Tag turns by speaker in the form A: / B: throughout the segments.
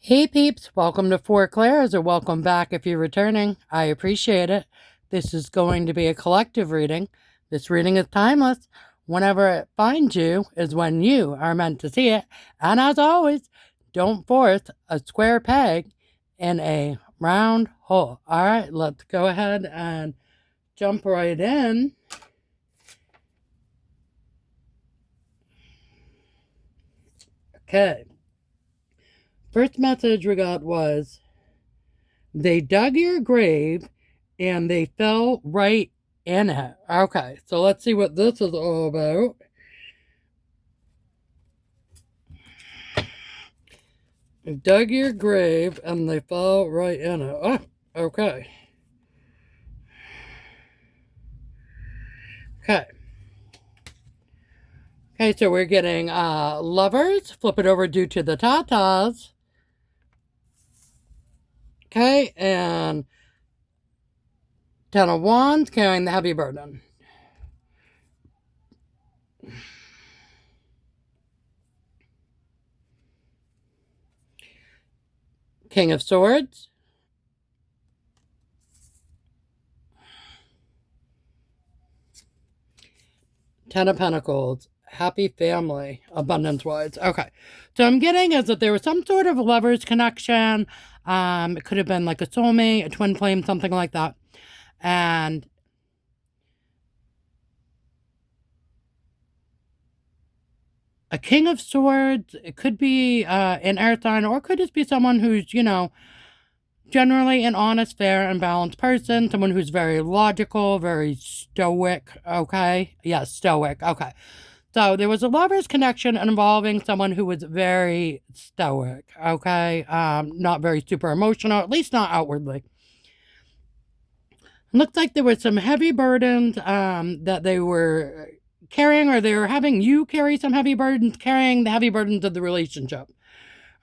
A: Hey peeps, welcome to Four Clairs, or welcome back if you're returning. I appreciate it. This is going to be a collective reading. This reading is timeless. Whenever it finds you is when you are meant to see it. And as always, don't force a square peg in a round hole. All right, let's go ahead and jump right in. Okay. First message we got was, they dug your grave and they fell right in it. Okay, so let's see what this is all about. They dug your grave and they fell right in it. Oh, okay. Okay. Okay, so we're getting lovers. Flip it over due to the tatas. Okay, and Ten of Wands, carrying the heavy burden. King of Swords. Ten of Pentacles. Happy family, abundance-wise. Okay, so I'm getting is that there was some sort of lovers connection. It could have been like a soulmate, a twin flame, something like that. And a King of Swords, it could be an air sign, or it could just be someone who's, generally an honest, fair, and balanced person. Someone who's very logical, very stoic, okay? Yes, stoic, okay. So there was a lover's connection involving someone who was very stoic, okay? Not very super emotional, at least not outwardly. It looks like there were some heavy burdens that they were carrying, or they were having you carry some heavy burdens, carrying the heavy burdens of the relationship.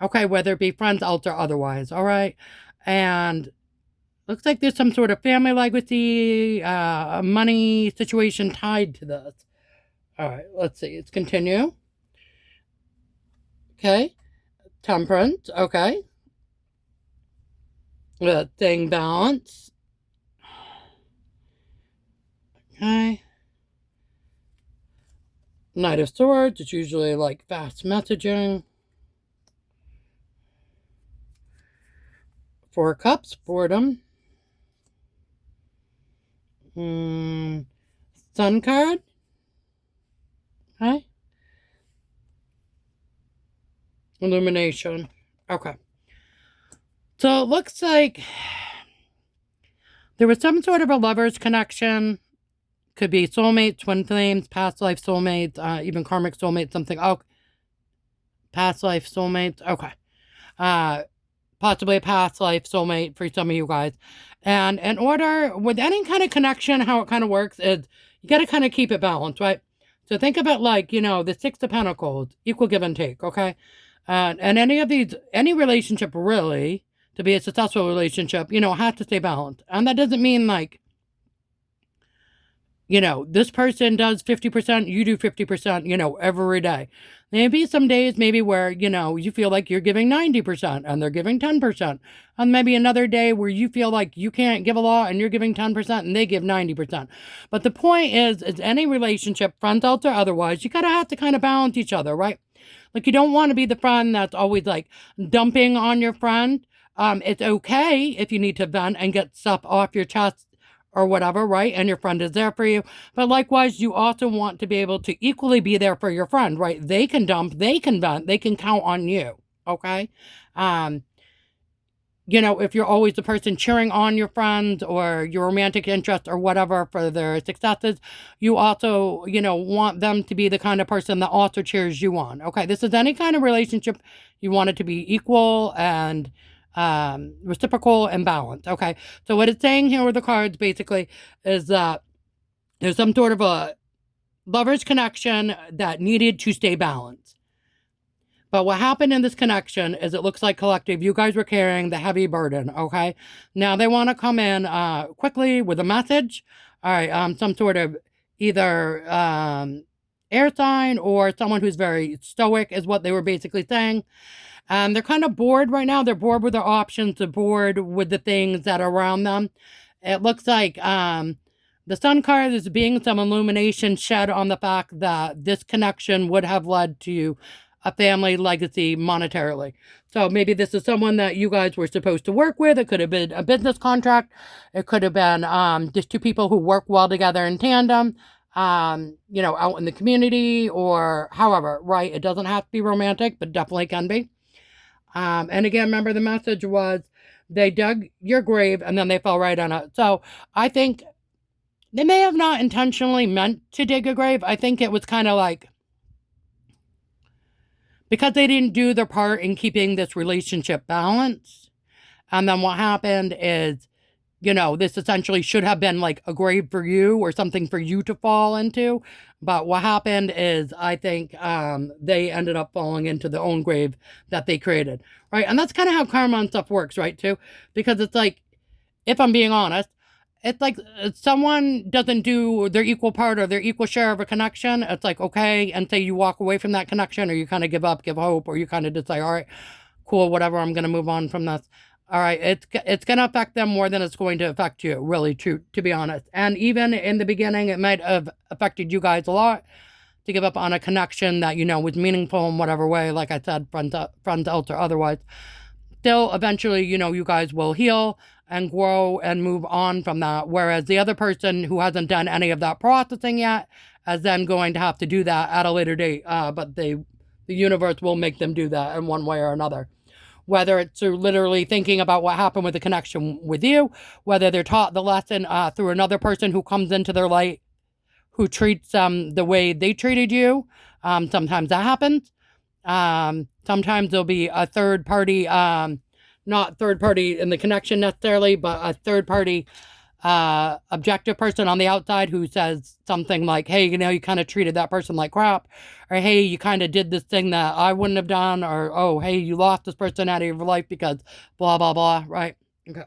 A: Okay, whether it be friends, or otherwise, all right? And looks like there's some sort of family legacy, money situation tied to this. All right, let's see. Let's continue. Okay. Temperance. Okay. Staying balance. Okay. Knight of Swords. It's usually like fast messaging. Four Cups. Boredom. Sun card. Okay. Illumination. Okay. So it looks like there was some sort of a lover's connection. Could be soulmates, twin flames, past life soulmates, even karmic soulmates, something. Oh, past life soulmates. Okay. Possibly a past life soulmate for some of you guys. And in order, with any kind of connection, how it kind of works is you got to kind of keep it balanced, right? So think of it like, the Six of Pentacles, equal give and take, okay? And any relationship really, to be a successful relationship, has to stay balanced. And that doesn't mean like, this person does 50%, you do 50%, every day. Maybe some days, maybe where, you feel like you're giving 90% and they're giving 10%. And maybe another day where you feel like you can't give a lot and you're giving 10% and they give 90%. But the point is any relationship, friends out or otherwise, you gotta have to kind of balance each other, right? Like, you don't want to be the friend that's always like dumping on your friend. It's okay if you need to vent and get stuff off your chest or whatever, right? And your friend is there for you. But likewise, you also want to be able to equally be there for your friend, right? They can dump, they can vent, they can count on you, okay? If you're always the person cheering on your friends or your romantic interest or whatever for their successes, you also, want them to be the kind of person that also cheers you on, okay? This is any kind of relationship. You want it to be equal and reciprocal and balanced. Okay, so what it's saying here with the cards basically is that there's some sort of a lover's connection that needed to stay balanced. But what happened in this connection is it looks like collective, you guys were carrying the heavy burden, okay? Now they want to come in quickly with a message. All right, some sort of either air sign or someone who's very stoic is what they were basically saying. And they're kind of bored right now. They're bored with their options. They're bored with the things that are around them. It looks like the Sun card is being some illumination shed on the fact that this connection would have led to a family legacy monetarily. So maybe this is someone that you guys were supposed to work with. It could have been a business contract. It could have been just two people who work well together in tandem, out in the community or however, right? It doesn't have to be romantic, but definitely can be. And again, remember the message was they dug your grave and then they fell right on it. So I think they may have not intentionally meant to dig a grave. I think it was kind of like, because they didn't do their part in keeping this relationship balanced. And then what happened is, this essentially should have been like a grave for you or something for you to fall into. But what happened is, I think they ended up falling into their own grave that they created, right? And that's kind of how karma and stuff works, right, too? Because it's like, if I'm being honest, it's like someone doesn't do their equal part or their equal share of a connection. It's like, okay, and say you walk away from that connection or you kind of give up, give hope, or you kind of just say, all right, cool, whatever, I'm going to move on from this. All right, it's going to affect them more than it's going to affect you, really, to be honest. And even in the beginning, it might have affected you guys a lot to give up on a connection that, was meaningful in whatever way, like I said, friends else or otherwise. Still, eventually, you guys will heal and grow and move on from that. Whereas the other person who hasn't done any of that processing yet is then going to have to do that at a later date. But the universe will make them do that in one way or another. Whether it's through literally thinking about what happened with the connection with you, whether they're taught the lesson through another person who comes into their light, who treats them the way they treated you. Sometimes that happens. Sometimes there'll be a third party, not third party in the connection necessarily, but a third party objective person on the outside who says something like, hey, you kind of treated that person like crap, or hey, you kind of did this thing that I wouldn't have done, or oh, hey, you lost this person out of your life because blah, blah, blah, right? Okay.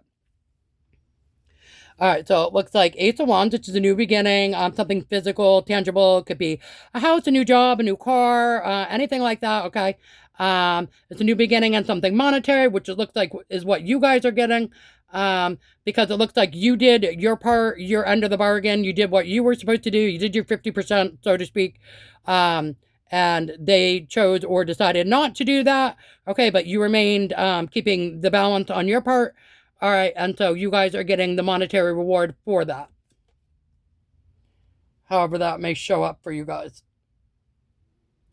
A: All right, so it looks like Ace of Wands, which is a new beginning, something physical, tangible. It could be a house, a new job, a new car, anything like that, okay? It's a new beginning and something monetary, which it looks like is what you guys are getting, because it looks like you did your part, your end of the bargain. You did what you were supposed to do. You did your 50%, so to speak, and they chose or decided not to do that, okay? But you remained keeping the balance on your part. All right, and so you guys are getting the monetary reward for that. However that may show up for you guys.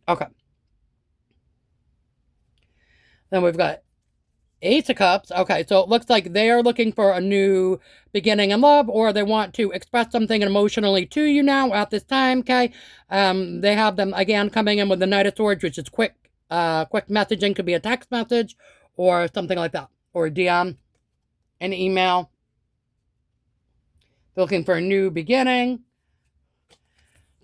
A: Okay. Then we've got Ace of Cups. Okay, so it looks like they are looking for a new beginning in love, or they want to express something emotionally to you now at this time, okay? They have them, again, coming in with the Knight of Swords, which is quick messaging. Could be a text message or something like that, or a DM. An email. They're looking for a new beginning.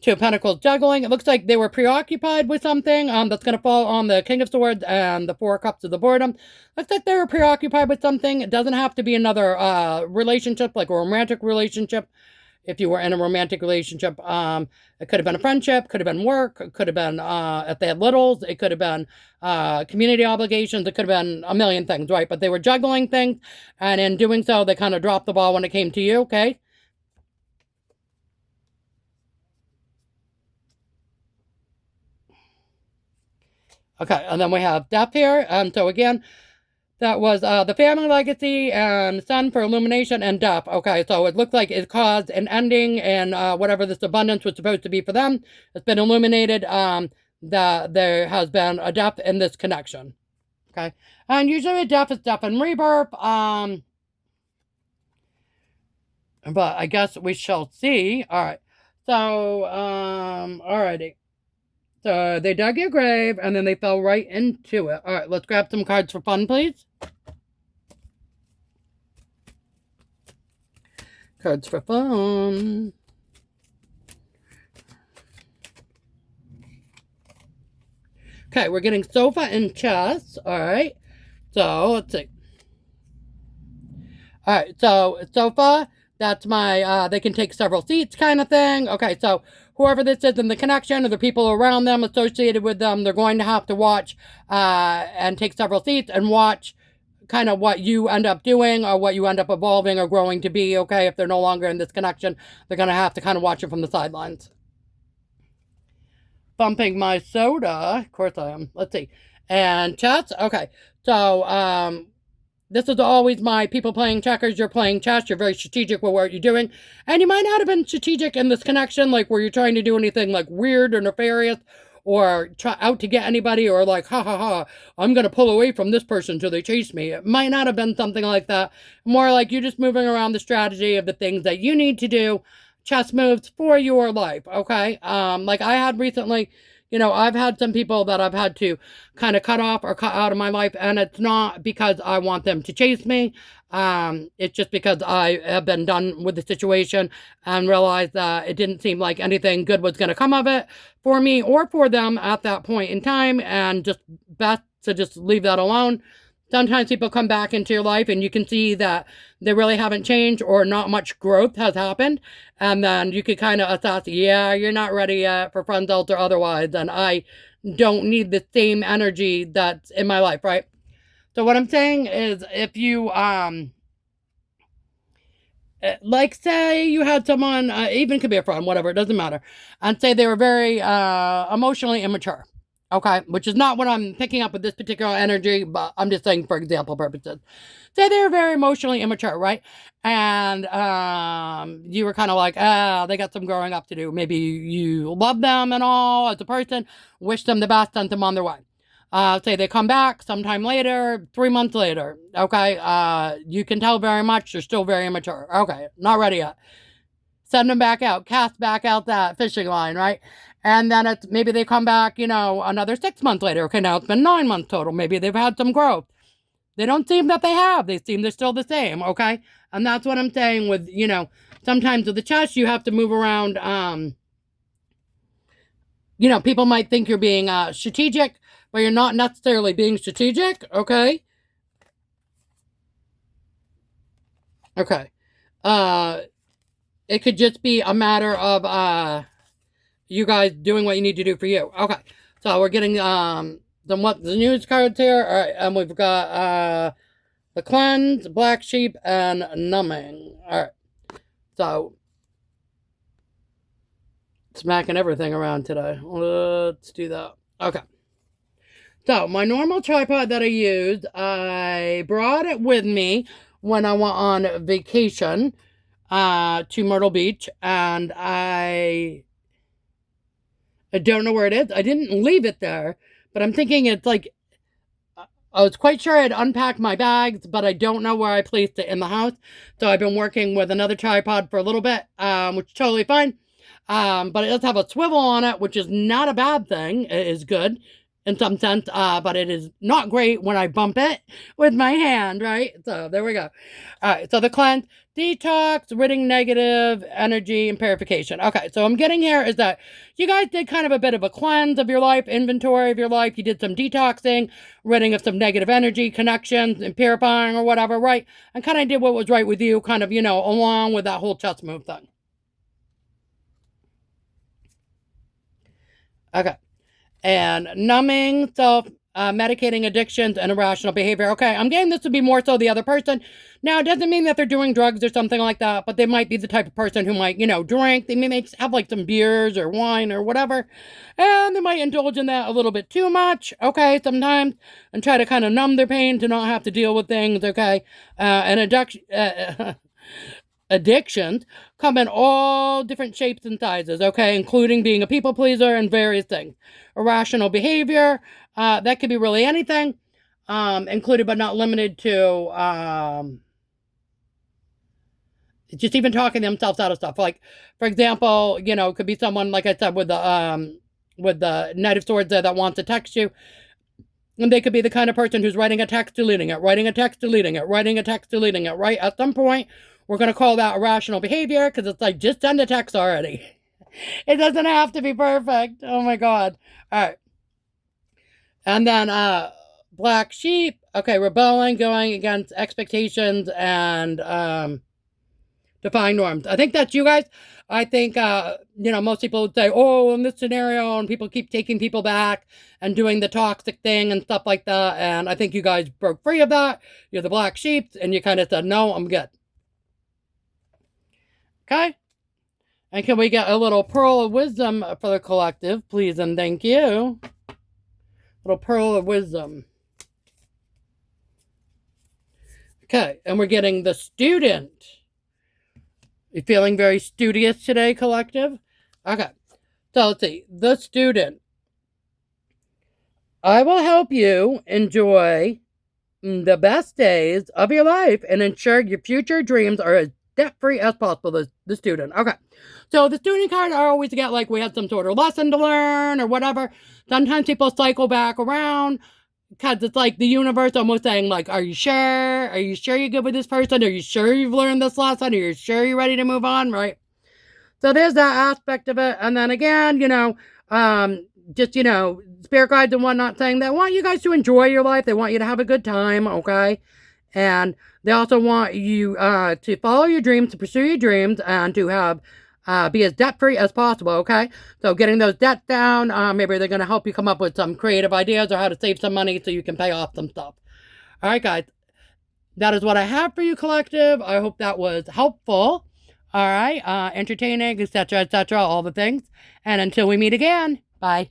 A: Two of Pentacles juggling. It looks like they were preoccupied with something that's going to fall on the King of Swords and the Four of Cups of the Boredom. Looks like they were preoccupied with something. It doesn't have to be another relationship, like a romantic relationship. If you were in a romantic relationship, it could have been a friendship, could have been work, it could have been, if they had littles, it could have been community obligations, it could have been a million things, right? But they were juggling things, and in doing so, they kind of dropped the ball when it came to you, okay? Okay, and then we have Death here, and so again, that was the family legacy and Sun for illumination and death. Okay, so it looked like it caused an ending and whatever this abundance was supposed to be for them. It's been illuminated that there has been a death in this connection. Okay, and usually a death is death and rebirth. But I guess we shall see. All right, so alrighty. So they dug your grave and then they fell right into it. All right, let's grab some cards for fun, please. Cards for fun. Okay, we're getting sofa and chess. All right. So let's see. All right, so sofa, that's my, they can take several seats kind of thing. Okay, so whoever this is in the connection or the people around them associated with them, they're going to have to watch and take several seats and watch kind of what you end up doing or what you end up evolving or growing to be, okay? If they're no longer in this connection, they're going to have to kind of watch it from the sidelines. Bumping my soda. Of course I am. Let's see. And chess. Okay. So, this is always my people playing checkers. You're playing chess. You're very strategic with what you're doing. And you might not have been strategic in this connection, like where you're trying to do anything like weird or nefarious or try out to get anybody or like, ha ha ha, I'm going to pull away from this person till they chase me. It might not have been something like that. More like you're just moving around the strategy of the things that you need to do, chess moves for your life, okay? Like I had recently, I've had some people that I've had to kind of cut off or cut out of my life, and it's not because I want them to chase me. It's just because I have been done with the situation and realized that it didn't seem like anything good was going to come of it for me or for them at that point in time, and just best to just leave that alone. Sometimes people come back into your life and you can see that they really haven't changed or not much growth has happened. And then you could kind of assess, yeah, you're not ready yet for friends else or otherwise. And I don't need the same energy that's in my life, right? So what I'm saying is if you, like say you had someone, even could be a friend, whatever, it doesn't matter. And say they were very emotionally immature. Okay, which is not what I'm picking up with this particular energy, but I'm just saying for example purposes. Say they're very emotionally immature, right? And you were kind of like, they got some growing up to do. Maybe you love them and all as a person, wish them the best, sent them on their way. Say they come back sometime later, 3 months later, okay? You can tell very much they're still very immature. Okay, not ready yet. Send them back out, cast back out that fishing line, right? And then it's maybe they come back, another 6 months later. Okay, now it's been 9 months total. Maybe they've had some growth. They don't seem that they have. They seem they're still the same, okay? And that's what I'm saying with, sometimes with the chest, you have to move around. People might think you're being strategic, but you're not necessarily being strategic, okay? Okay. It could just be a matter of you guys doing what you need to do for you. Okay. So we're getting the news cards here. All right, and we've got the cleanse, black sheep, and numbing. All right. So smacking everything around today. Let's do that. Okay. So my normal tripod that I used, I brought it with me when I went on vacation to Myrtle Beach, and I don't know where it is. I didn't leave it there, but I'm thinking it's like, I was quite sure I'd unpacked my bags, but I don't know where I placed it in the house. So I've been working with another tripod for a little bit, which is totally fine. But it does have a swivel on it, which is not a bad thing. It is good in some sense, but it is not great when I bump it with my hand, right? So there we go. All right, so the cleanse, detox, ridding negative energy, and purification. Okay, so I'm getting here is that you guys did kind of a bit of a cleanse of your life, inventory of your life. You did some detoxing, ridding of some negative energy, connections, and purifying or whatever, right? And kind of did what was right with you, kind of, along with that whole chest move thing. Okay. And numbing, medicating addictions, and irrational behavior. Okay, I'm getting this to be more so the other person. Now, it doesn't mean that they're doing drugs or something like that, but they might be the type of person who might, drink. They may have like some beers or wine or whatever, and they might indulge in that a little bit too much, okay, sometimes, and try to kind of numb their pain to not have to deal with things, okay? And addictions come in all different shapes and sizes, okay, including being a people pleaser and various things. Irrational behavior, that could be really anything, included but not limited to just even talking themselves out of stuff. Like, for example, it could be someone, like I said, with the Knight of Swords there that wants to text you. And they could be the kind of person who's writing a text, deleting it, writing a text, deleting it, writing a text, deleting it, right? At some point, we're going to call that irrational behavior because it's like, just send a text already. It doesn't have to be perfect. Oh my God. All right. And then black sheep. Okay, rebelling, going against expectations and defying norms. I think that's you guys. I think, most people would say, oh, in this scenario, and people keep taking people back and doing the toxic thing and stuff like that. And I think you guys broke free of that. You're the black sheep, and you kind of said, no, I'm good. Okay? And can we get a little pearl of wisdom for the collective, please and thank you? Little pearl of wisdom. Okay, and we're getting the student. You feeling very studious today, collective? Okay, so let's see. The student. I will help you enjoy the best days of your life and ensure your future dreams are as debt-free as possible, the student. Okay, so the student card, I always get like we had some sort of lesson to learn or whatever. Sometimes people cycle back around because it's like the universe almost saying like, are you sure? Are you sure you're good with this person? Are you sure you've learned this lesson? Are you sure you're ready to move on, right? So there's that aspect of it. And then again, spirit guides and whatnot saying they want you guys to enjoy your life. They want you to have a good time, okay? And they also want you to follow your dreams, to pursue your dreams, and to have be as debt-free as possible, okay? So getting those debts down, maybe they're going to help you come up with some creative ideas or how to save some money so you can pay off some stuff. All right, guys. That is what I have for you, collective. I hope that was helpful. All right, entertaining, etc., all the things. And until we meet again, bye.